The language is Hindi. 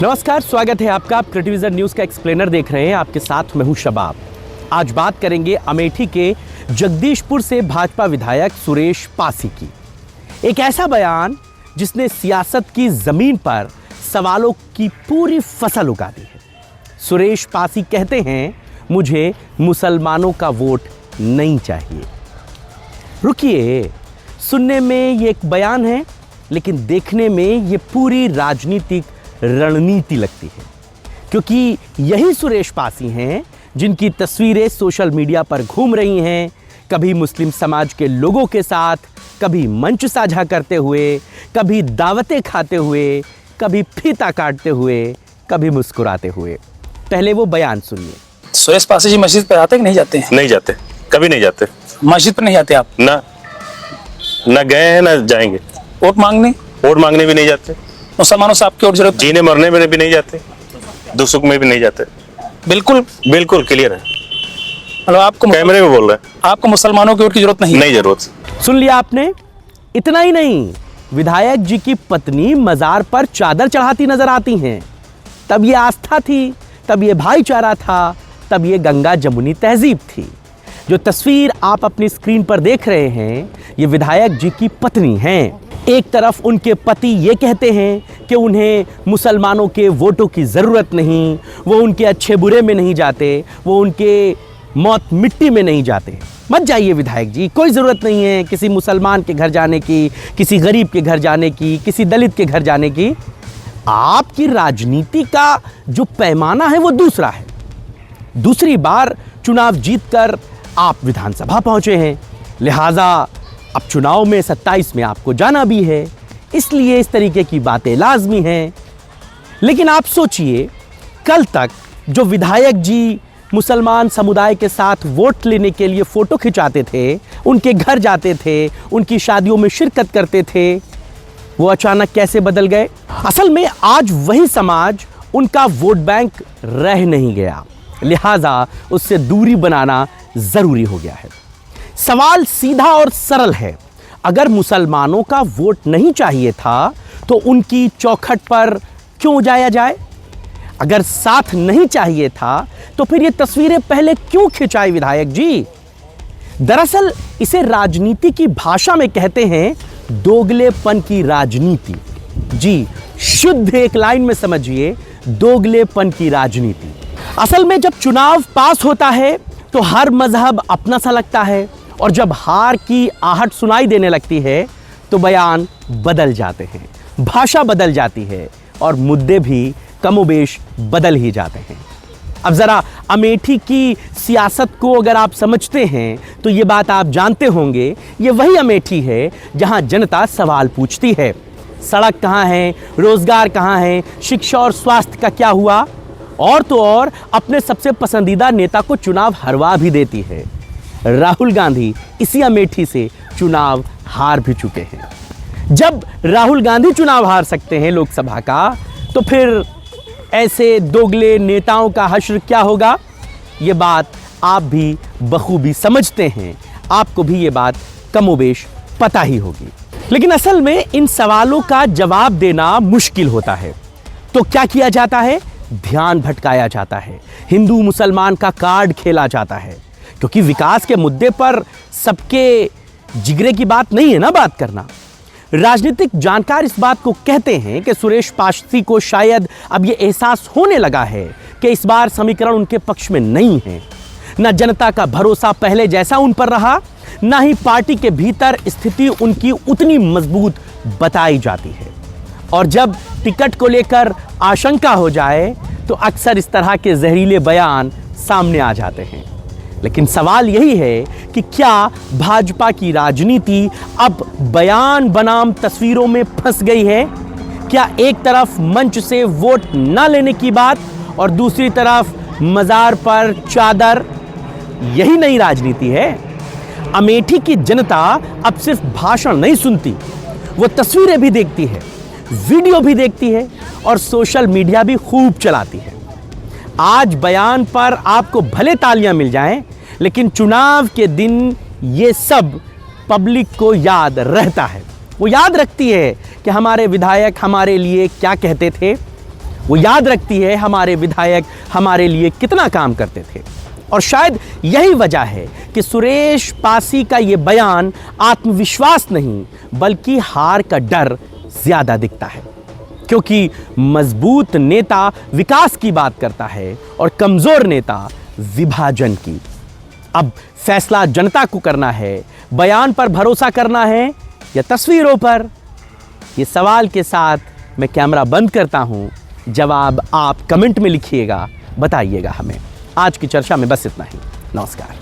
नमस्कार, स्वागत है आपका। आप क्रिटिविजन न्यूज़ का एक्सप्लेनर देख रहे हैं। आपके साथ मैं हूं शबाब। आज बात करेंगे अमेठी के जगदीशपुर से भाजपा विधायक सुरेश पासी की। एक ऐसा बयान जिसने सियासत की ज़मीन पर सवालों की पूरी फसल उगा दी है। सुरेश पासी कहते हैं, मुझे मुसलमानों का वोट नहीं चाहिए। रुकिए, सुनने में ये एक बयान है, लेकिन देखने में ये पूरी राजनीतिक रणनीति लगती है, क्योंकि यही सुरेश पासी हैं जिनकी तस्वीरें सोशल मीडिया पर घूम रही हैं, कभी मुस्लिम समाज के लोगों के साथ, कभी मंच साझा करते हुए, कभी दावतें खाते हुए, कभी फीता काटते हुए, कभी मुस्कुराते हुए। पहले वो बयान सुनिए। सुरेश पासी जी मस्जिद पर आते कि नहीं जाते हैं? नहीं जाते, कभी नहीं जाते। मस्जिद पर नहीं आते आप? ना गए हैं ना जाएंगे। वोट मांगने भी नहीं जाते। मुसलमानों से आपकी वोट जरूरत? जीने मरने में भी नहीं जाते, दुख सुख में भी नहीं जाते। बिल्कुल क्लियर है। मतलब आपको कैमरे में बोल रहे हैं, आपको मुसलमानों की वोट की जरूरत नहीं? नहीं जरूरत। सुन लिया आपने। इतना ही नहीं, विधायक जी की पत्नी मजार पर चादर चढ़ाती नजर आती हैं। तब ये आस्था थी, तब ये भाईचारा था, तब ये गंगा जमुनी तहजीब थी। जो तस्वीर आप अपनी स्क्रीन पर देख रहे हैं, ये विधायक जी की पत्नी हैं। एक तरफ उनके पति ये कहते हैं कि उन्हें मुसलमानों के वोटों की ज़रूरत नहीं, वो उनके अच्छे बुरे में नहीं जाते, वो उनके मौत मिट्टी में नहीं जाते। मत जाइए विधायक जी, कोई ज़रूरत नहीं है किसी मुसलमान के घर जाने की, किसी गरीब के घर जाने की, किसी दलित के घर जाने की। आपकी राजनीति का जो पैमाना है वो दूसरा है। दूसरी बार चुनाव जीतकर आप विधानसभा पहुंचे हैं, लिहाजा अब चुनाव में 27 में आपको जाना भी है, इसलिए इस तरीके की बातें लाजमी हैं। लेकिन आप सोचिए, कल तक जो विधायक जी मुसलमान समुदाय के साथ वोट लेने के लिए फ़ोटो खिंचाते थे, उनके घर जाते थे, उनकी शादियों में शिरकत करते थे, वो अचानक कैसे बदल गए? असल में आज वही समाज उनका वोट बैंक रह नहीं गया, लिहाजा उससे दूरी बनाना ज़रूरी हो गया है। सवाल सीधा और सरल है। अगर मुसलमानों का वोट नहीं चाहिए था तो उनकी चौखट पर क्यों जाया जाए? अगर साथ नहीं चाहिए था तो फिर ये तस्वीरें पहले क्यों खिंचाई विधायक जी? दरअसल इसे राजनीति की भाषा में कहते हैं दोगलेपन की राजनीति। जी, शुद्ध एक लाइन में समझिए, दोगलेपन की राजनीति। असल में जब चुनाव पास होता है तो हर मजहब अपना सा लगता है, और जब हार की आहट सुनाई देने लगती है तो बयान बदल जाते हैं, भाषा बदल जाती है, और मुद्दे भी कमोबेश बदल ही जाते हैं। अब ज़रा अमेठी की सियासत को अगर आप समझते हैं तो ये बात आप जानते होंगे, ये वही अमेठी है जहां जनता सवाल पूछती है, सड़क कहाँ है, रोजगार कहाँ है, शिक्षा और स्वास्थ्य का क्या हुआ, और तो और अपने सबसे पसंदीदा नेता को चुनाव हरवा भी देती है। राहुल गांधी इसी अमेठी से चुनाव हार भी चुके हैं। जब राहुल गांधी चुनाव हार सकते हैं लोकसभा का, तो फिर ऐसे दोगले नेताओं का हश्र क्या होगा? ये बात आप भी बखूबी समझते हैं, आपको भी ये बात कमोबेश पता ही होगी। लेकिन असल में इन सवालों का जवाब देना मुश्किल होता है। तो क्या किया जाता है? ध्यान भटकाया जाता है, हिंदू मुसलमान का कार्ड खेला जाता है, क्योंकि विकास के मुद्दे पर सबके जिगरे की बात नहीं है ना बात करना। राजनीतिक जानकार इस बात को कहते हैं कि सुरेश पासी को शायद अब ये एहसास होने लगा है कि इस बार समीकरण उनके पक्ष में नहीं है। न जनता का भरोसा पहले जैसा उन पर रहा, न ही पार्टी के भीतर स्थिति उनकी उतनी मजबूत बताई जाती है। और जब टिकट को लेकर आशंका हो जाए तो अक्सर इस तरह के जहरीले बयान सामने आ जाते हैं। लेकिन सवाल यही है कि क्या भाजपा की राजनीति अब बयान बनाम तस्वीरों में फंस गई है? क्या एक तरफ मंच से वोट न लेने की बात और दूसरी तरफ मजार पर चादर, यही नई राजनीति है? अमेठी की जनता अब सिर्फ भाषण नहीं सुनती, वो तस्वीरें भी देखती है, वीडियो भी देखती है, और सोशल मीडिया भी खूब चलाती है। आज बयान पर आपको भले तालियां मिल जाएं, लेकिन चुनाव के दिन ये सब पब्लिक को याद रहता है। वो याद रखती है कि हमारे विधायक हमारे लिए क्या कहते थे, वो याद रखती है हमारे विधायक हमारे लिए कितना काम करते थे। और शायद यही वजह है कि सुरेश पासी का ये बयान आत्मविश्वास नहीं बल्कि हार का डर ज्यादा दिखता है, क्योंकि मजबूत नेता विकास की बात करता है और कमजोर नेता विभाजन की। अब फैसला जनता को करना है, बयान पर भरोसा करना है या तस्वीरों पर। ये सवाल के साथ मैं कैमरा बंद करता हूं। जवाब आप कमेंट में लिखिएगा, बताइएगा हमें। आज की चर्चा में बस इतना ही। नमस्कार।